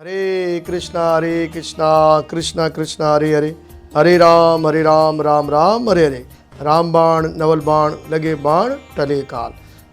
हरे कृष्णा कृष्णा कृष्णा हरे हरे, हरे राम राम राम हरे हरे। राम बाण नवल बाण लगे बाण टले काल।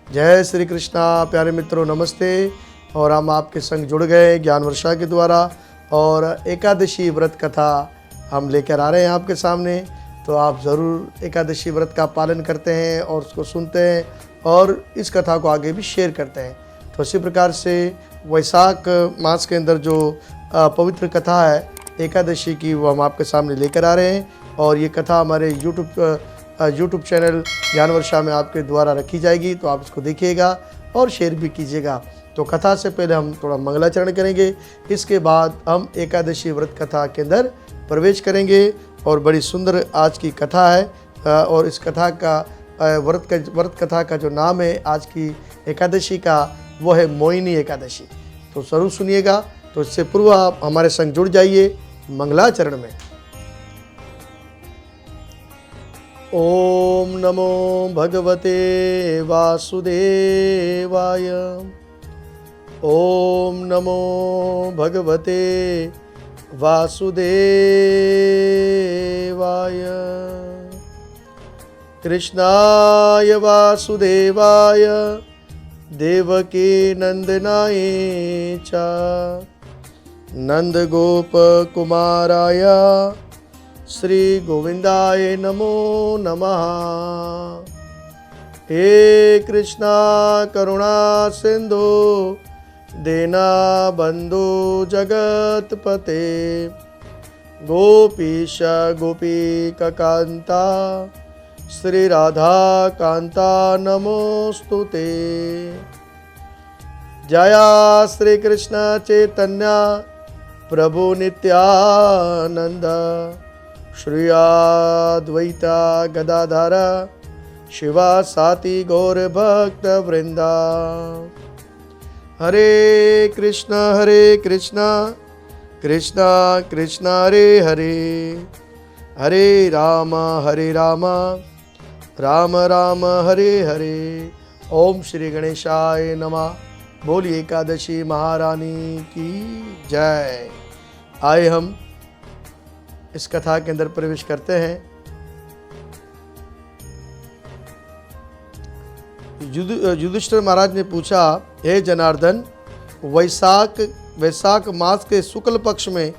जय श्री कृष्णा। प्यारे मित्रों नमस्ते। और हम आपके संग जुड़ गए ज्ञान वर्षा के द्वारा और एकादशी व्रत कथा हम लेकर आ रहे हैं आपके सामने। तो आप ज़रूर एकादशी व्रत का पालन करते हैं और उसको सुनते हैं और इस कथा को आगे भी शेयर करते हैं। तो इसी प्रकार से वैशाख मास के अंदर जो पवित्र कथा है एकादशी की, वो हम आपके सामने लेकर आ रहे हैं। और ये कथा हमारे यूट्यूब चैनल ज्ञान वर्षा में आपके द्वारा रखी जाएगी, तो आप इसको देखिएगा और शेयर भी कीजिएगा। तो कथा से पहले हम थोड़ा मंगलाचरण करेंगे, इसके बाद हम एकादशी व्रत कथा के अंदर प्रवेश करेंगे। और बड़ी सुंदर आज की कथा है और इस कथा का व्रत कथा का जो नाम है आज की एकादशी का, वो है मोहिनी एकादशी। तो जरूर सुनिएगा। तो इससे पूर्व आप हमारे संग जुड़ जाइए मंगलाचरण में। ओम नमो भगवते वासुदेवाय। ओम नमो भगवते वासुदेवाय। कृष्णाय वासुदेवाय देवकी नंदनाय च नंद गोप कुमाराय श्री गोविंदाय नमो नमः। हे कृष्णा करुणा सिंधु दीना बंधु जगतपते गोपीश गोपीका कांता श्री राधा कांता नमोस्तुते। जया श्री कृष्ण चैतन्य प्रभु नित्यानंद श्री अद्वैता गदाधर शिवा साति गौर भक्त वृंदा। हरे कृष्णा कृष्णा कृष्णा हरे हरे, हरे राम राम राम हरे हरे। ओम श्री गणेशाय नमः। बोलिए एकादशी महारानी की जय। आए हम इस कथा के अंदर प्रवेश करते हैं। युधिष्ठिर महाराज ने पूछा, हे जनार्दन, वैशाख मास के शुक्ल पक्ष में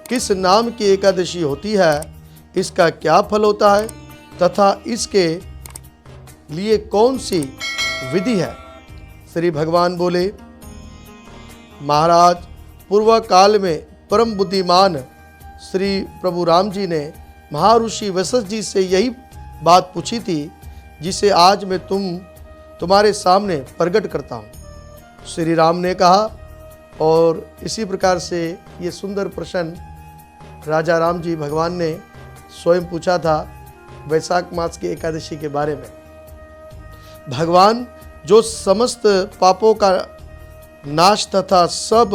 किस नाम की एकादशी होती है? इसका क्या फल होता है तथा इसके लिए कौन सी विधि है? श्री भगवान बोले, महाराज, पूर्व काल में परम बुद्धिमान श्री प्रभु राम जी ने महर्षि वशिष्ठ जी से यही बात पूछी थी, जिसे आज मैं तुम्हारे सामने प्रकट करता हूँ। श्री राम ने कहा। और इसी प्रकार से ये सुंदर प्रश्न राजा राम जी भगवान ने स्वयं पूछा था वैशाख मास की एकादशी के बारे में। भगवान जो समस्त पापों का नाश तथा सब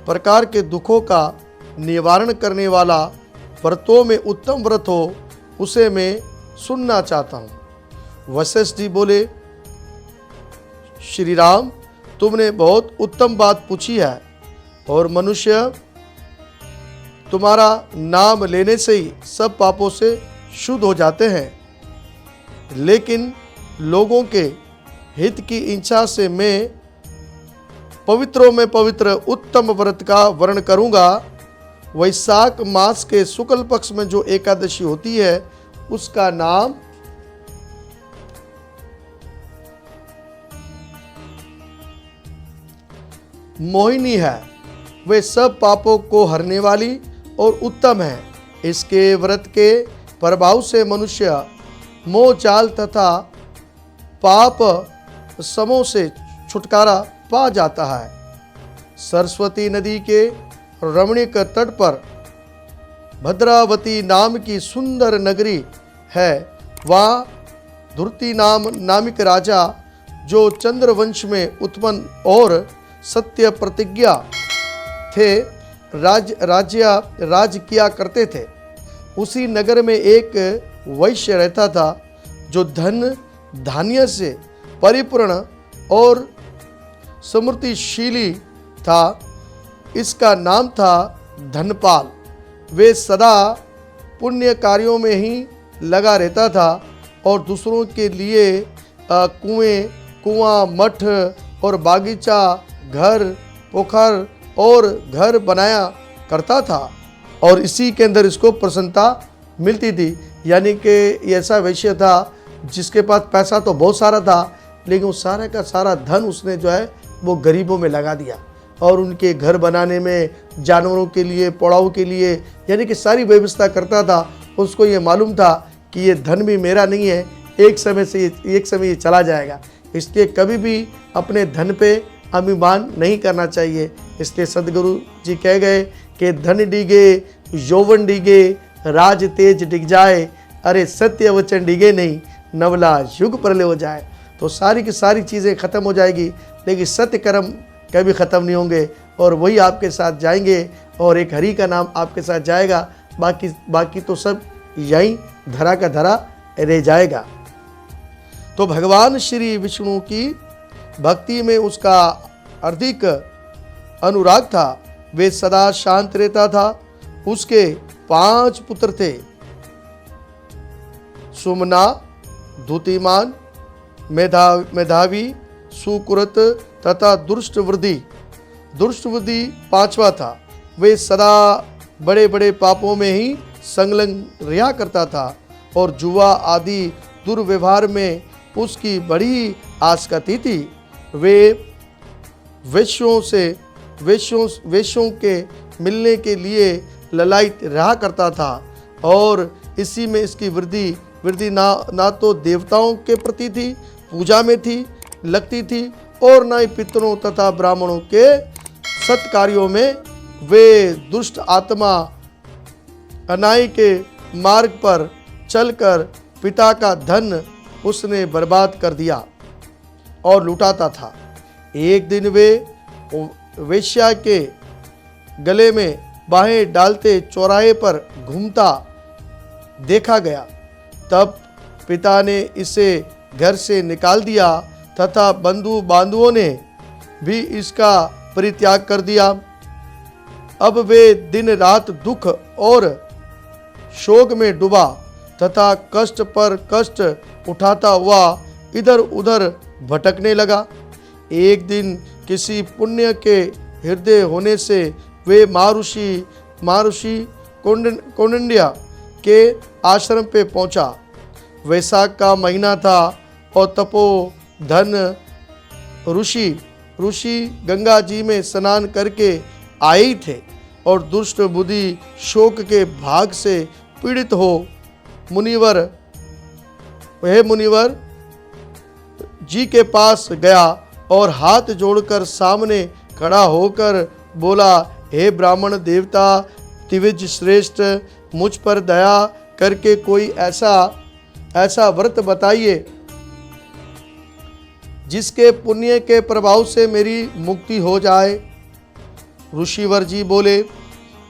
प्रकार के दुखों का निवारण करने वाला व्रतों में उत्तम व्रत हो, उसे मैं सुनना चाहता हूँ। वशिष्ठ जी बोले, श्री राम, तुमने बहुत उत्तम बात पूछी है और मनुष्य तुम्हारा नाम लेने से ही सब पापों से शुद्ध हो जाते हैं। लेकिन लोगों के हित की इच्छा से मैं पवित्रों में पवित्र उत्तम व्रत का वर्णन करूंगा। वैशाख मास के शुक्ल पक्ष में जो एकादशी होती है उसका नाम मोहिनी है। वे सब पापों को हरने वाली और उत्तम है। इसके व्रत के प्रभाव से मनुष्य मोह जाल तथा पाप समों से छुटकारा पा जाता है। सरस्वती नदी के रमणीक तट पर भद्रावती नाम की सुंदर नगरी है। वहाँ धुर्ती नामिक राजा, जो चंद्रवंश में उत्पन्न और सत्य प्रतिज्ञा थे, राज किया करते थे। उसी नगर में एक वैश्य रहता था, जो धन धान्य से परिपूर्ण और समृद्धिशीली था। इसका नाम था धनपाल। वे सदा पुण्य कार्यों में ही लगा रहता था और दूसरों के लिए कुआं, मठ और बागीचा, घर, पोखर और घर बनाया करता था और इसी के अंदर इसको प्रसन्नता मिलती थी। यानी कि ऐसा वैश्य था जिसके पास पैसा तो बहुत सारा था, लेकिन उस सारे का सारा धन उसने जो है वो गरीबों में लगा दिया और उनके घर बनाने में, जानवरों के लिए, पड़ाव के लिए, यानी कि सारी व्यवस्था करता था। उसको ये मालूम था कि ये धन भी मेरा नहीं है, एक समय ये चला जाएगा, इसलिए कभी भी अपने धन पे अभिमान नहीं करना चाहिए। इसलिए सदगुरु जी कह गए कि धन डिगे, यौवन डिगे, राज तेज डिग जाए, अरे सत्य वचन डिगे नहीं, नवला युग प्रलय हो जाए। तो सारी की सारी चीज़ें ख़त्म हो जाएगी, लेकिन सत्य कर्म कभी ख़त्म नहीं होंगे और वही आपके साथ जाएंगे और एक हरि का नाम आपके साथ जाएगा। बाकी तो सब यहीं धरा का धरा रह जाएगा। तो भगवान श्री विष्णु की भक्ति में उसका अधिक अनुराग था। वे सदा शांत रहता था। उसके 5 पुत्र थे, सुमना, धुतिमान, मेधावी, सुकृत तथा दुष्टवृद्धि। दुष्टवृद्धि 5वां था। वे सदा बड़े बड़े पापों में ही संलग्न रहा करता था और जुआ आदि दुर्व्यवहार में उसकी बड़ी आसक्ति थी। वे वेश्यों के मिलने के लिए ललायित रहा करता था और इसी में इसकी वृद्धि ना तो देवताओं के प्रति थी, पूजा में थी, लगती थी और न ही पितरों तथा ब्राह्मणों के सत्कार्यों में। वे दुष्ट आत्मा अनाई के मार्ग पर चलकर पिता का धन उसने बर्बाद कर दिया और लुटाता था। एक दिन वे वेश्या के गले में बाहें डालते चौराहे पर घूमता देखा गया। तब पिता ने इसे घर से निकाल दिया तथा बंधु बांधवों ने भी इसका परित्याग कर दिया। अब वे दिन रात दुख और शोक में डूबा तथा कष्ट पर कष्ट उठाता हुआ इधर उधर भटकने लगा। एक दिन किसी पुण्य के हृदय होने से वे महर्षि कौंडिन्य के आश्रम पे पहुंचा। वैशाख का महीना था और तपोधन ऋषि गंगा जी में स्नान करके आए ही थे और दुष्ट बुद्धि शोक के भाग से पीड़ित हो मुनिवर जी के पास गया और हाथ जोड़कर सामने खड़ा होकर बोला, हे ब्राह्मण देवता तिविज श्रेष्ठ, मुझ पर दया करके कोई ऐसा व्रत बताइए जिसके पुण्य के प्रभाव से मेरी मुक्ति हो जाए। ऋषिवर जी बोले,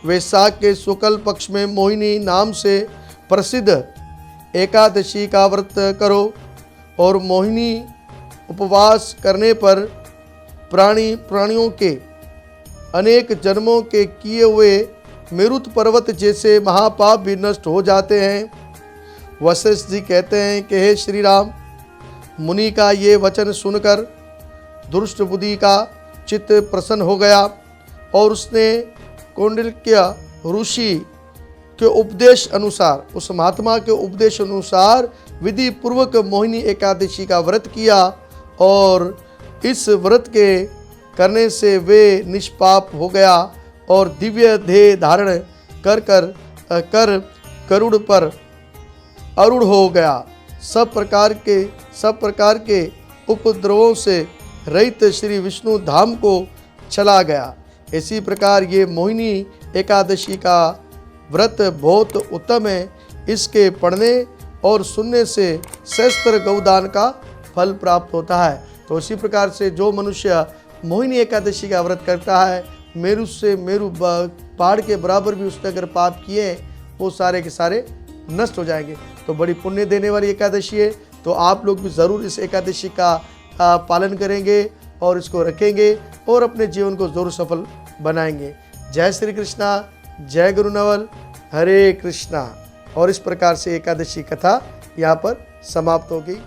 वैशाख के शुक्ल पक्ष में मोहिनी नाम से प्रसिद्ध एकादशी का व्रत करो और मोहिनी उपवास करने पर प्राणियों के अनेक जन्मों के किए हुए मेरुत पर्वत जैसे महापाप भी नष्ट हो जाते हैं। वशिष्ठ जी कहते हैं कि हे श्री राम, मुनि का ये वचन सुनकर दुष्ट बुद्धि का चित्त प्रसन्न हो गया और उसने कौंडिल्य ऋषि के उपदेश अनुसार, उस महात्मा के उपदेश अनुसार विधि पूर्वक मोहिनी एकादशी का व्रत किया और इस व्रत के करने से वे निष्पाप हो गया और दिव्य देह धारण कर गरुड़ पर आरूढ़ हो गया। सब प्रकार के उपद्रवों से रहित श्री विष्णु धाम को चला गया। इसी प्रकार ये मोहिनी एकादशी का व्रत बहुत उत्तम है। इसके पढ़ने और सुनने से सहस्त्र गौदान का फल प्राप्त होता है। तो इसी प्रकार से जो मनुष्य मोहिनी एकादशी का व्रत करता है, मेरु पहाड़ के बराबर भी उसने अगर पाप किए वो सारे के सारे नष्ट हो जाएंगे। तो बड़ी पुण्य देने वाली एकादशी है। तो आप लोग भी ज़रूर इस एकादशी का पालन करेंगे और इसको रखेंगे और अपने जीवन को ज़रूर सफल बनाएंगे। जय श्री कृष्णा, जय गुरु नवल, हरे कृष्णा। और इस प्रकार से एकादशी कथा यहाँ पर समाप्त होगी।